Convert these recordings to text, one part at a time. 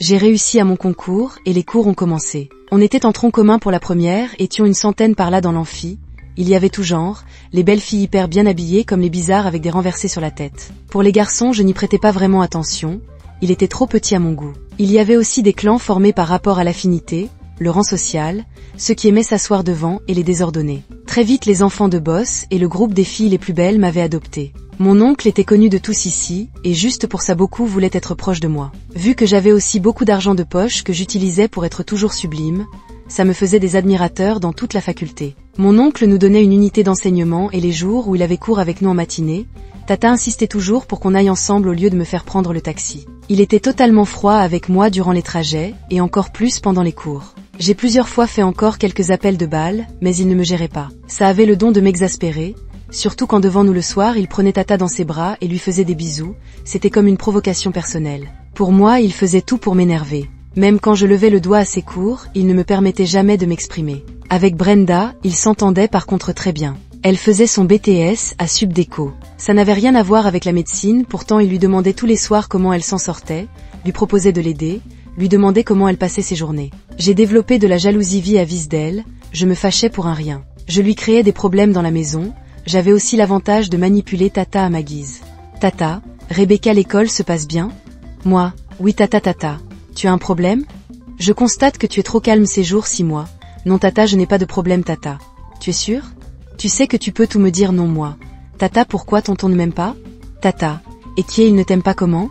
J'ai réussi à mon concours et les cours ont commencé. On était en tronc commun pour la première, étions une centaine par là dans l'amphi. Il y avait tout genre, les belles filles hyper bien habillées comme les bizarres avec des renversés sur la tête. Pour les garçons, je n'y prêtais pas vraiment attention, il était trop petit à mon goût. Il y avait aussi des clans formés par rapport à l'affinité, le rang social, ceux qui aimaient s'asseoir devant et les désordonnés. Très vite les enfants de boss et le groupe des filles les plus belles m'avaient adopté. Mon oncle était connu de tous ici, et juste pour ça beaucoup voulaient être proches de moi. Vu que j'avais aussi beaucoup d'argent de poche que j'utilisais pour être toujours sublime, ça me faisait des admirateurs dans toute la faculté. Mon oncle nous donnait une unité d'enseignement et les jours où il avait cours avec nous en matinée, Tata insistait toujours pour qu'on aille ensemble au lieu de me faire prendre le taxi. Il était totalement froid avec moi durant les trajets, et encore plus pendant les cours. J'ai plusieurs fois fait encore quelques appels de balles, mais il ne me gérait pas. Ça avait le don de m'exaspérer, surtout quand devant nous le soir il prenait Tata dans ses bras et lui faisait des bisous, c'était comme une provocation personnelle. Pour moi il faisait tout pour m'énerver. Même quand je levais le doigt à ses cours, il ne me permettait jamais de m'exprimer. Avec Brenda, il s'entendait par contre très bien. Elle faisait son BTS à Subdeco. Ça n'avait rien à voir avec la médecine, pourtant il lui demandait tous les soirs comment elle s'en sortait, lui proposait de l'aider, lui demandait comment elle passait ses journées. J'ai développé de la jalousie vis-à-vis d'elle, je me fâchais pour un rien. Je lui créais des problèmes dans la maison, j'avais aussi l'avantage de manipuler Tata à ma guise. Tata, Rebecca, l'école se passe bien? Moi, oui Tata. Tu as un problème? Je constate que tu es trop calme ces jours 6 mois. Non Tata, je n'ai pas de problème Tata. Tu es sûre? Tu sais que tu peux tout me dire non moi. Tata, pourquoi tonton ne m'aime pas? Tata, et qui est il ne t'aime pas comment?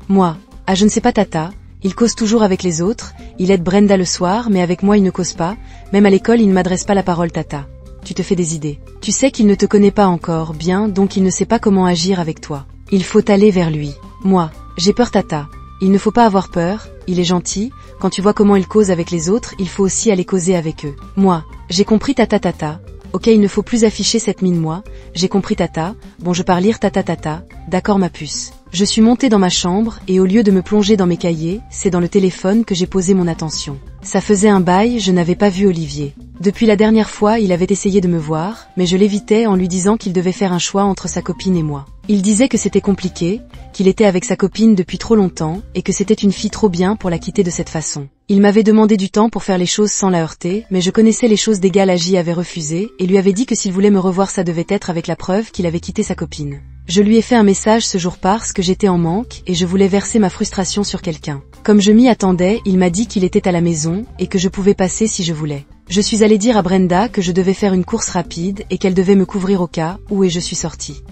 Moi, ah je ne sais pas Tata, il cause toujours avec les autres, il aide Brenda le soir mais avec moi il ne cause pas, même à l'école il ne m'adresse pas la parole Tata. Tu te fais des idées. Tu sais qu'il ne te connaît pas encore bien donc il ne sait pas comment agir avec toi. Il faut aller vers lui. Moi, j'ai peur Tata. Il ne faut pas avoir peur, il est gentil, quand tu vois comment il cause avec les autres, il faut aussi aller causer avec eux. Moi, j'ai compris Tata. Ok, il ne faut plus afficher cette mine moi, j'ai compris Tata, bon je pars lire Tata, d'accord ma puce. Je suis montée dans ma chambre et au lieu de me plonger dans mes cahiers, c'est dans le téléphone que j'ai posé mon attention. Ça faisait un bail, je n'avais pas vu Olivier. Depuis la dernière fois, il avait essayé de me voir, mais je l'évitais en lui disant qu'il devait faire un choix entre sa copine et moi. Il disait que c'était compliqué, qu'il était avec sa copine depuis trop longtemps et que c'était une fille trop bien pour la quitter de cette façon. Il m'avait demandé du temps pour faire les choses sans la heurter, mais je connaissais les choses d'égal à J avait refusé et lui avait dit que s'il voulait me revoir ça devait être avec la preuve qu'il avait quitté sa copine. Je lui ai fait un message ce jour parce que j'étais en manque et je voulais verser ma frustration sur quelqu'un. Comme je m'y attendais, il m'a dit qu'il était à la maison et que je pouvais passer si je voulais. Je suis allée dire à Brenda que je devais faire une course rapide et qu'elle devait me couvrir au cas où et je suis sortie.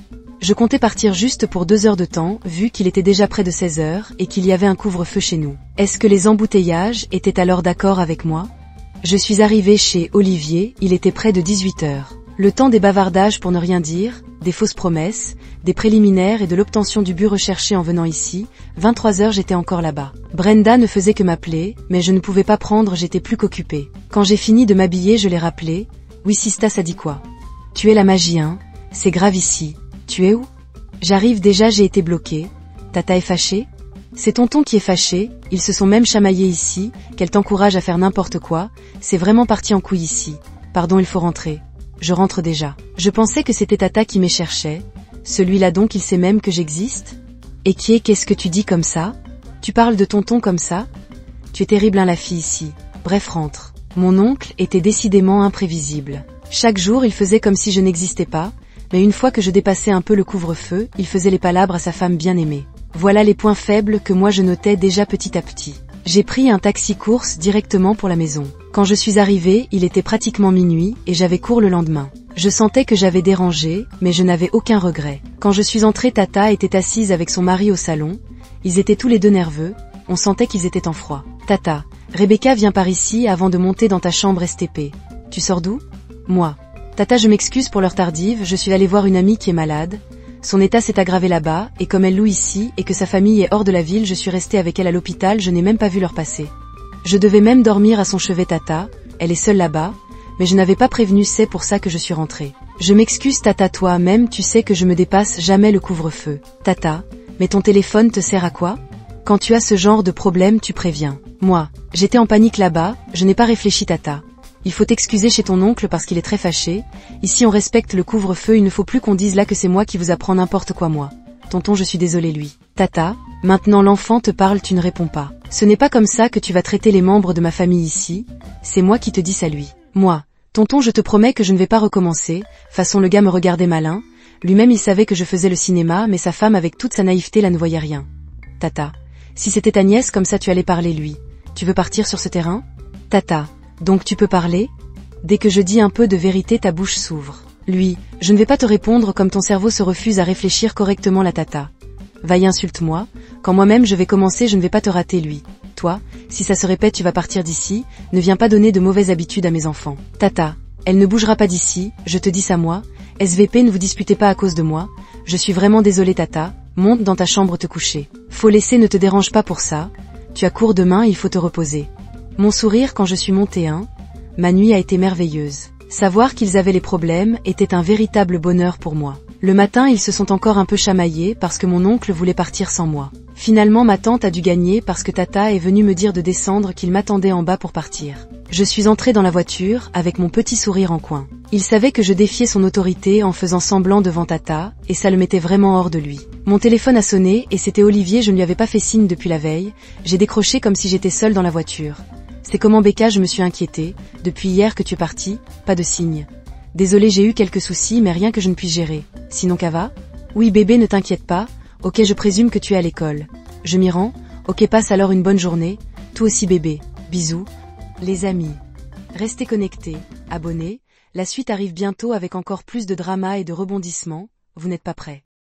Je comptais partir juste pour 2 heures de temps, vu qu'il était déjà près de 16 heures et qu'il y avait un couvre-feu chez nous. Est-ce que les embouteillages étaient alors d'accord avec moi? Je suis arrivée chez Olivier, il était près de 18 heures. Le temps des bavardages pour ne rien dire, des fausses promesses, des préliminaires et de l'obtention du but recherché en venant ici, 23 heures j'étais encore là-bas. Brenda ne faisait que m'appeler, mais je ne pouvais pas prendre, j'étais plus qu'occupée. Quand j'ai fini de m'habiller, je l'ai rappelé. Oui Sista, ça dit quoi? Tu es la magie hein? C'est grave ici. Tu es où? J'arrive déjà, j'ai été bloquée. Tata est fâchée? C'est tonton qui est fâché, ils se sont même chamaillés ici, qu'elle t'encourage à faire n'importe quoi, c'est vraiment parti en couille ici. Pardon, il faut rentrer. Je rentre déjà. Je pensais que c'était Tata qui me cherchait. Celui-là donc il sait même que j'existe? Et qui est, qu'est-ce que tu dis comme ça? Tu parles de tonton comme ça? Tu es terrible hein la fille ici. Bref, rentre. Mon oncle était décidément imprévisible. Chaque jour il faisait comme si je n'existais pas, mais une fois que je dépassais un peu le couvre-feu, il faisait les palabres à sa femme bien-aimée. Voilà les points faibles que moi je notais déjà petit à petit. J'ai pris un taxi-course directement pour la maison. Quand je suis arrivée, il était pratiquement minuit et j'avais cours le lendemain. Je sentais que j'avais dérangé, mais je n'avais aucun regret. Quand je suis entrée, Tata était assise avec son mari au salon. Ils étaient tous les deux nerveux, on sentait qu'ils étaient en froid. Tata, Rebecca vient par ici avant de monter dans ta chambre STP. Tu sors d'où? Moi. Tata, je m'excuse pour l'heure tardive, je suis allée voir une amie qui est malade. Son état s'est aggravé là-bas, et comme elle loue ici, et que sa famille est hors de la ville, je suis restée avec elle à l'hôpital, je n'ai même pas vu l'heure passer. Je devais même dormir à son chevet Tata, elle est seule là-bas, mais je n'avais pas prévenu, c'est pour ça que je suis rentrée. Je m'excuse Tata, toi-même tu sais que je me dépasse jamais le couvre-feu. Tata, mais ton téléphone te sert à quoi? Quand tu as ce genre de problème tu préviens. Moi, j'étais en panique là-bas, je n'ai pas réfléchi Tata. Il faut t'excuser chez ton oncle parce qu'il est très fâché. Ici on respecte le couvre-feu, il ne faut plus qu'on dise là que c'est moi qui vous apprends n'importe quoi moi. Tonton, je suis désolée lui. Tata, maintenant l'enfant te parle, tu ne réponds pas. Ce n'est pas comme ça que tu vas traiter les membres de ma famille ici, c'est moi qui te dis ça lui. Moi, tonton, je te promets que je ne vais pas recommencer. Façon le gars me regardait malin, lui-même il savait que je faisais le cinéma, mais sa femme avec toute sa naïveté là ne voyait rien. Tata, si c'était ta nièce comme ça tu allais parler lui. Tu veux partir sur ce terrain? Tata, donc tu peux parler? Dès que je dis un peu de vérité ta bouche s'ouvre. Lui, je ne vais pas te répondre comme ton cerveau se refuse à réfléchir correctement la tata. Vaille insulte-moi, quand moi-même je vais commencer je ne vais pas te rater lui. Toi, si ça se répète tu vas partir d'ici, ne viens pas donner de mauvaises habitudes à mes enfants. Tata, elle ne bougera pas d'ici, je te dis ça moi, SVP ne vous disputez pas à cause de moi, je suis vraiment désolée tata, monte dans ta chambre te coucher. Faut laisser ne te dérange pas pour ça, tu as cours demain il faut te reposer. Mon sourire quand je suis montée ma nuit a été merveilleuse. Savoir qu'ils avaient les problèmes était un véritable bonheur pour moi. Le matin ils se sont encore un peu chamaillés parce que mon oncle voulait partir sans moi. Finalement ma tante a dû gagner parce que tata est venue me dire de descendre qu'il m'attendait en bas pour partir. Je suis entrée dans la voiture avec mon petit sourire en coin. Il savait que je défiais son autorité en faisant semblant devant tata, et ça le mettait vraiment hors de lui. Mon téléphone a sonné et c'était Olivier, je ne lui avais pas fait signe depuis la veille, j'ai décroché comme si j'étais seule dans la voiture. C'est comment Becca, je me suis inquiétée, depuis hier que tu es parti, pas de signe. Désolée j'ai eu quelques soucis mais rien que je ne puisse gérer. Sinon Cava? Oui bébé ne t'inquiète pas, ok je présume que tu es à l'école. Je m'y rends, ok passe alors une bonne journée, toi aussi bébé, bisous. Les amis. Restez connectés, abonnés, la suite arrive bientôt avec encore plus de drama et de rebondissements, vous n'êtes pas prêts.